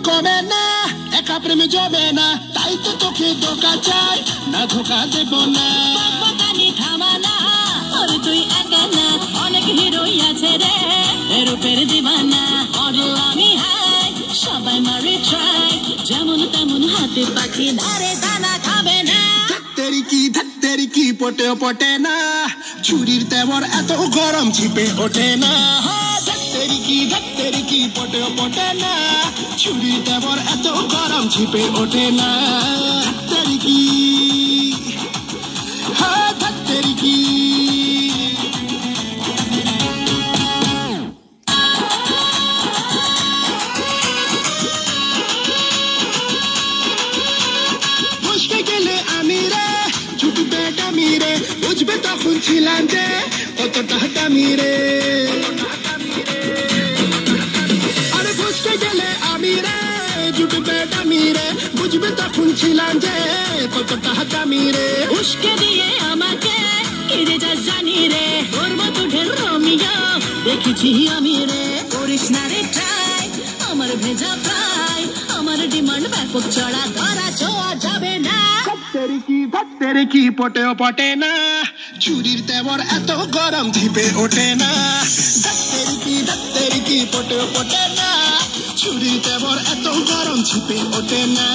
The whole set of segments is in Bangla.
কমে না, একা প্রেমে জমে না, তাই তো তোকে ধোকা চাই, না ধোকা দেব না। বকবকানি থামা না, ওরে তুই একা না, অনেক হিরোই আছে রে রূপের দিবানা। মডেল আমি হাই, সবাই মারে ট্রাই, যেমন তেমন হাতে পাখি ধারে দানা খাবে না। ধাত্তেরি কি পটেও পটে না, ছুরির তেমন এত গরম ছিপে ওঠে না। ধাত্তেরি কি পটেও পটে না, ছুরির তেমন এত গরম ছিপে ওঠে না। ধাত্তেরি কি, হ্যাঁ ধাত্তেরি কি। বুঝতে গেলে আমি রে ছুটবে ডামি রে, বুঝবে তখন ছিলাম যে কতটা দামি রে। আরে বুঝতে গেলে আমি রে ছুটবে ডামি রে, বুঝবে তখন ছিলাম যে কতটা দামি রে। উস্কে দিয়ে আমাকে কেড়ে যা জানি রে, তোর মতো ঢের রোমিও দেখেছি আমি রে। করিস না রে ট্রাই, আমার ভেজা প্রায়, আমার ডিমান্ড ব্যাপক চড়া, ধরা ছোঁয়া যাবে না। ধাত্তেরি কি পটেও পটে না, ছুরির তেমন এত গরম ছিপে ওঠে না। ধাত্তেরি কি পটেও পটে না, ছুরির তেমন এত গরম ছিপে ওঠে না।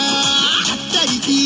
ধাত্তেরি কি,